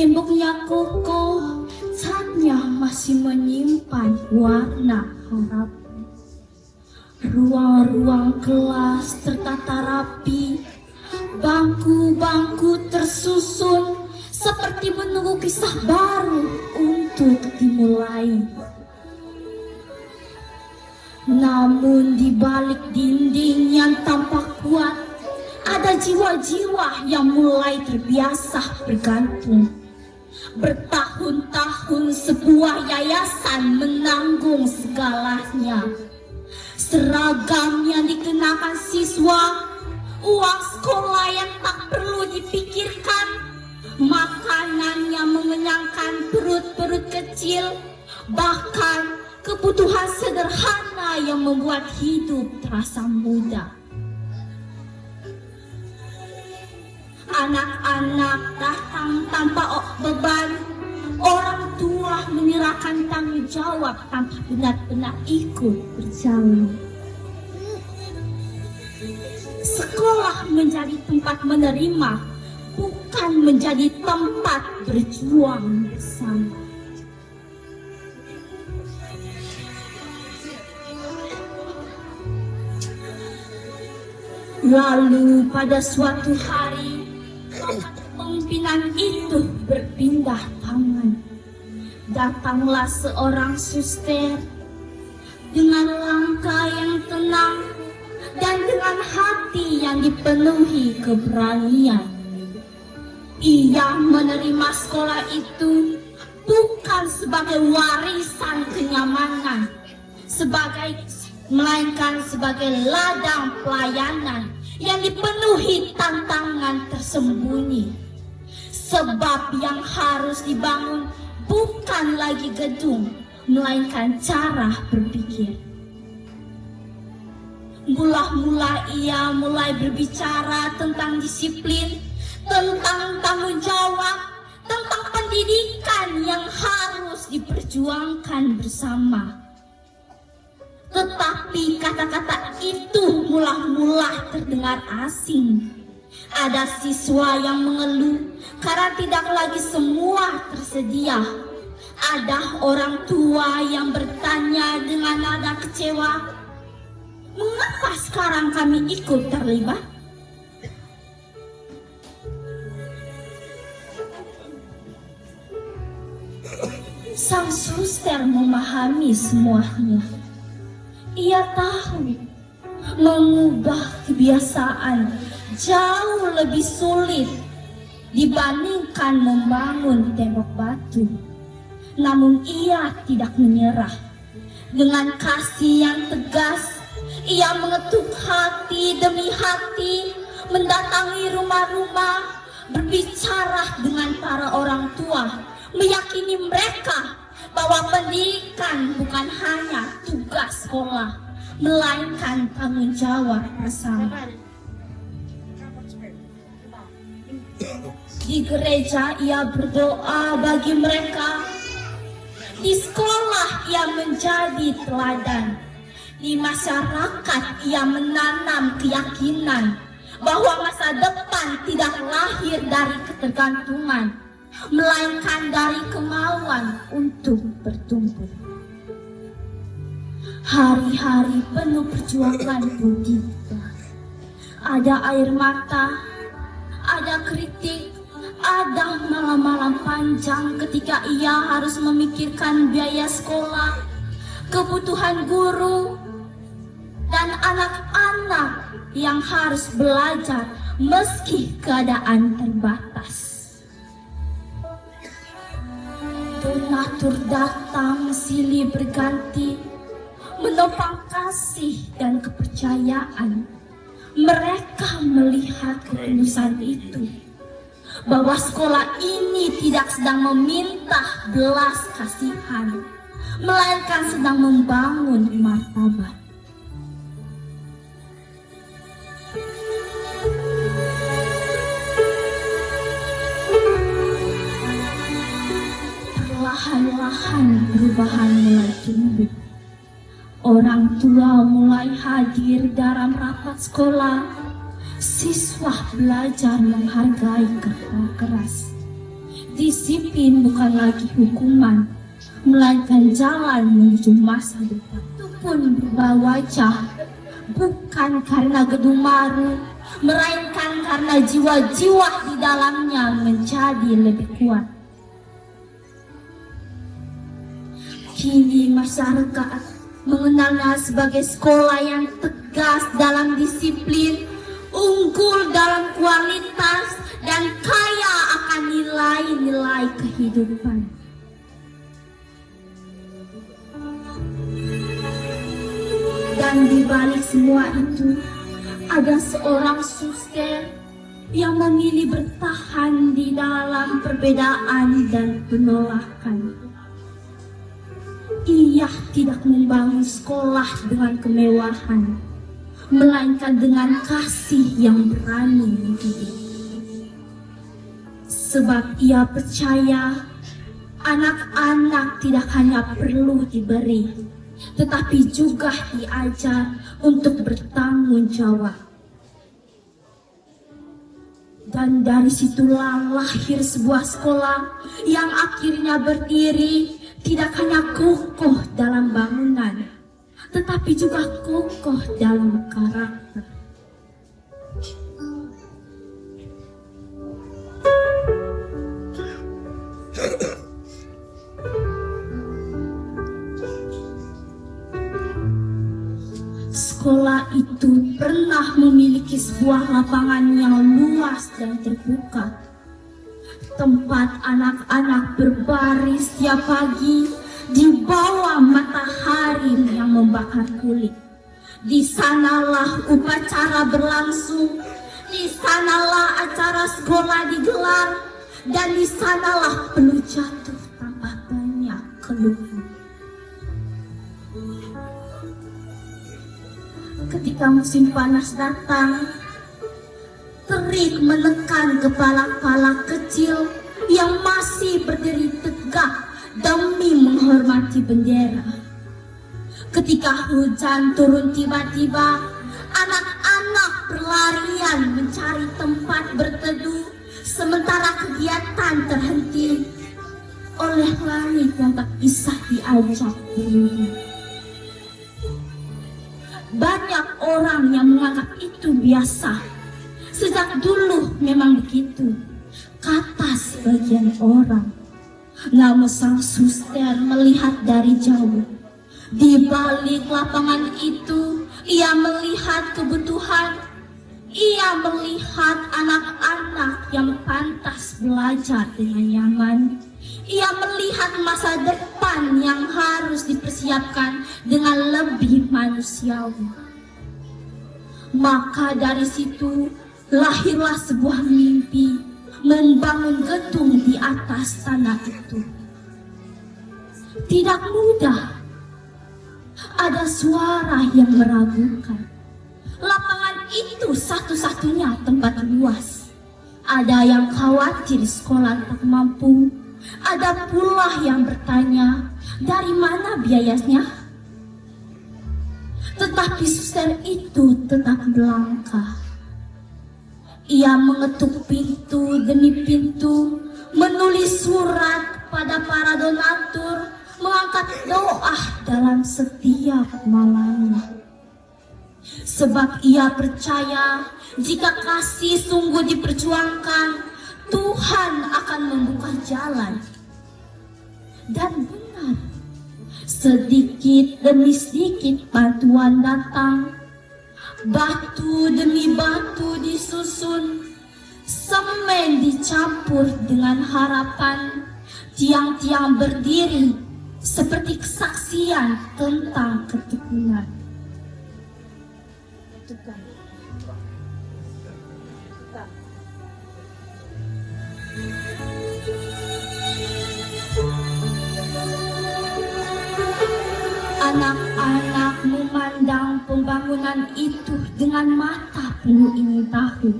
Temboknya kokoh, catnya masih menyimpan warna harapan. Ruang-ruang kelas tertata rapi, bangku-bangku tersusun seperti menunggu kisah baru untuk dimulai. Namun di balik dinding yang tampak kuat, ada jiwa-jiwa yang mulai terbiasa bergantung. Bertahun-tahun sebuah yayasan menanggung segalanya. Seragam yang dikenakan siswa, uang sekolah yang tak perlu dipikirkan, makanan yang mengenyangkan perut-perut kecil, bahkan kebutuhan sederhana yang membuat hidup terasa mudah. Anak-anak datang tanpa beban, orang tua menyerahkan tanggung jawab tanpa benar-benar ikut berjalan. Sekolah menjadi tempat menerima, bukan menjadi tempat berjuang bersama. Lalu pada suatu hari, pimpinan itu berpindah tangan. Datanglah seorang suster dengan langkah yang tenang dan dengan hati yang dipenuhi keberanian. Ia menerima sekolah itu bukan sebagai warisan kenyamanan, melainkan sebagai ladang pelayanan yang dipenuhi tantangan tersembunyi. Sebab yang harus dibangun bukan lagi gedung, melainkan cara berpikir. Mula-mula ia mulai berbicara tentang disiplin, tentang tanggung jawab, tentang pendidikan yang harus diperjuangkan bersama. Tetapi kata-kata itu mula-mula terdengar asing. Ada siswa yang mengeluh karena tidak lagi semua tersedia. Ada orang tua yang bertanya dengan nada kecewa, "Mengapa sekarang kami ikut terlibat?" Sang suster memahami semuanya. Ia tahu mengubah kebiasaan jauh lebih sulit dibandingkan membangun tembok batu. Namun ia tidak menyerah. Dengan kasih yang tegas, ia mengetuk hati demi hati, mendatangi rumah-rumah, berbicara dengan para orang tua, meyakini mereka bahwa pendidikan bukan hanya tugas sekolah, melainkan tanggung jawab bersama. Di gereja ia berdoa bagi mereka. Di sekolah ia menjadi teladan. Di masyarakat ia menanam keyakinan bahwa masa depan tidak lahir dari ketergantungan, melainkan dari kemauan untuk bertumbuh. Hari-hari penuh perjuangan pun tiba. Ada air mata, ada kritik, ada malam-malam panjang ketika ia harus memikirkan biaya sekolah, kebutuhan guru, dan anak-anak yang harus belajar meski keadaan terbatas. Donatur datang silih berganti, menopang kasih dan kepercayaan. Mereka melihat ketulusan itu, bahwa sekolah ini tidak sedang meminta belas kasihan, melainkan sedang membangun martabat. Perlahan-lahan perubahan mulai tumbuh. Orang tua mulai hadir dalam rapat sekolah. Siswa belajar menghargai kerja keras. Disiplin bukan lagi hukuman, melainkan jalan menuju masa depan. Itu pun berubah wajah, bukan karena gedung baru, melainkan karena jiwa-jiwa di dalamnya menjadi lebih kuat. Kini masyarakat mengenalnya sebagai sekolah yang tegas dalam disiplin, unggul dalam kualitas, dan kaya akan nilai-nilai kehidupan. Dan di balik semua itu, ada seorang suster yang memilih bertahan di dalam perbedaan dan penolakan. Ia tidak membangun sekolah dengan kemewahan, melainkan dengan kasih yang berani mendidik. Sebab ia percaya anak-anak tidak hanya perlu diberi, tetapi juga diajar untuk bertanggung jawab. Dan dari situlah lahir sebuah sekolah yang akhirnya berdiri tidak hanya kokoh dalam bangunan, tetapi juga kokoh dalam karakter. Sekolah itu pernah memiliki sebuah lapangan yang luas dan terbuka, tempat anak-anak berbaris setiap pagi di bawah matahari yang membakar kulit. Di sanalah upacara berlangsung, di sanalah acara sekolah digelar, dan di sanalah penuh jatuh tanpa banyak keluhan. Ketika musim panas datang, terik menekan kepala-kepala kecil yang masih berdiri tegak demi menghormati bendera. Ketika hujan turun tiba-tiba, anak-anak berlarian mencari tempat berteduh, sementara kegiatan terhenti oleh langit yang tak bisa diajak berlindung. Banyak orang yang menganggap itu biasa. Sejak dulu memang begitu, kata sebagian orang. Namun sang suster melihat dari jauh. Di balik lapangan itu, ia melihat kebutuhan. Ia melihat anak-anak yang pantas belajar dengan nyaman. Ia melihat masa depan yang harus dipersiapkan dengan lebih manusiawi. Maka dari situ lahirlah sebuah mimpi membangun gedung di atas tanah itu. Tidak mudah. Ada suara yang meragukan. Lapangan itu satu-satunya tempat luas. Ada yang khawatir sekolah tak mampu. Ada pula yang bertanya, dari mana biayanya? Tetapi suster itu tetap melangkah. Ia mengetuk pintu demi pintu, menulis surat pada para donatur, mengangkat doa dalam setiap malamnya. Sebab ia percaya jika kasih sungguh diperjuangkan, Tuhan akan membuka jalan. Dan benar, sedikit demi sedikit bantuan datang. Batu demi batu disusun, semen dicampur dengan harapan. Tiang-tiang berdiri seperti kesaksian tentang ketekunan. Anak-anak memandang pembangunan itu dengan mata penuh ingin tahu.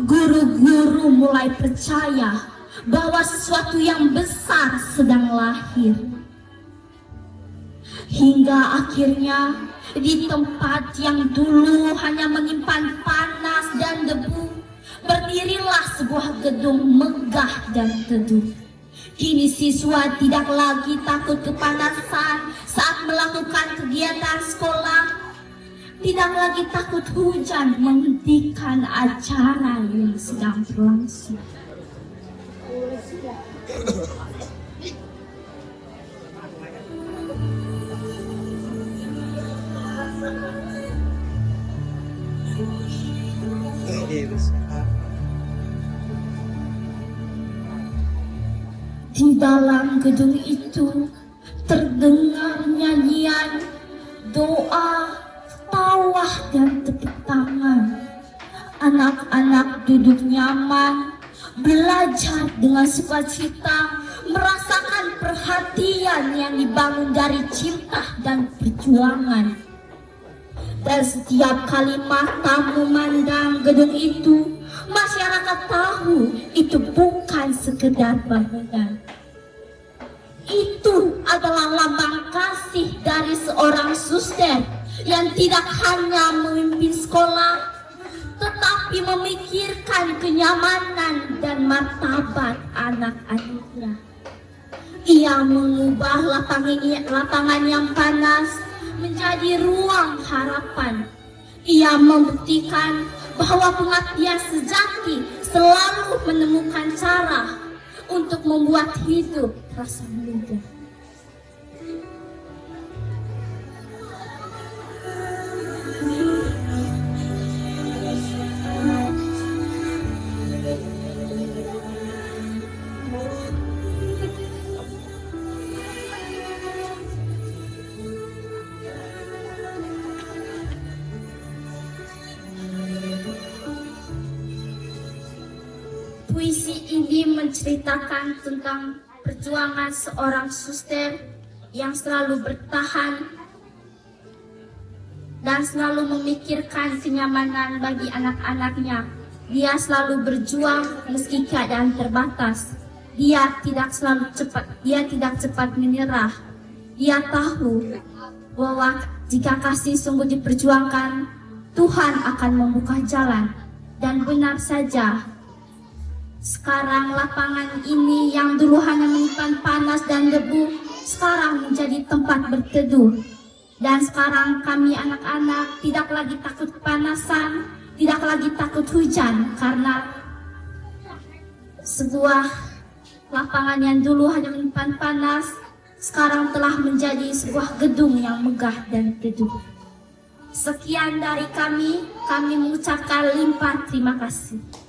Guru-guru mulai percaya bahwa sesuatu yang besar sedang lahir. Hingga akhirnya di tempat yang dulu hanya menyimpan panas dan debu, berdirilah sebuah gedung megah dan teduh. Kini siswa tidak lagi takut kepanasan saat melakukan kegiatan sekolah. Tidak lagi takut hujan menghentikan acara yang sedang berlangsung. Di dalam gedung itu terdengar nyanyian, doa, tawa dan tepuk tangan. Anak-anak duduk nyaman, belajar dengan sukacita, merasakan perhatian yang dibangun dari cinta dan perjuangan. Dan setiap kali mata memandang gedung itu, masyarakat tahu itu bukan sekedar bangunan. Itu adalah lambang kasih dari seorang suster yang tidak hanya memimpin sekolah, tetapi memikirkan kenyamanan dan martabat anak-anaknya. Ia mengubah lapangan yang panas menjadi ruang harapan. Ia membuktikan bahwa pengabdian sejati selalu menemukan cara untuk membuat hidup terasa mudah. Puisi ini menceritakan tentang perjuangan seorang suster yang selalu bertahan dan selalu memikirkan kenyamanan bagi anak-anaknya. Dia selalu berjuang meski keadaan terbatas. Dia tidak cepat menyerah. Dia tahu bahwa jika kasih sungguh diperjuangkan, Tuhan akan membuka jalan. Dan benar saja, sekarang lapangan ini yang dulu hanya menyimpan panas dan debu, sekarang menjadi tempat berteduh. Dan sekarang kami anak-anak tidak lagi takut kepanasan, tidak lagi takut hujan, karena sebuah lapangan yang dulu hanya menyimpan panas, sekarang telah menjadi sebuah gedung yang megah dan teduh. Sekian dari kami mengucapkan limpah terima kasih.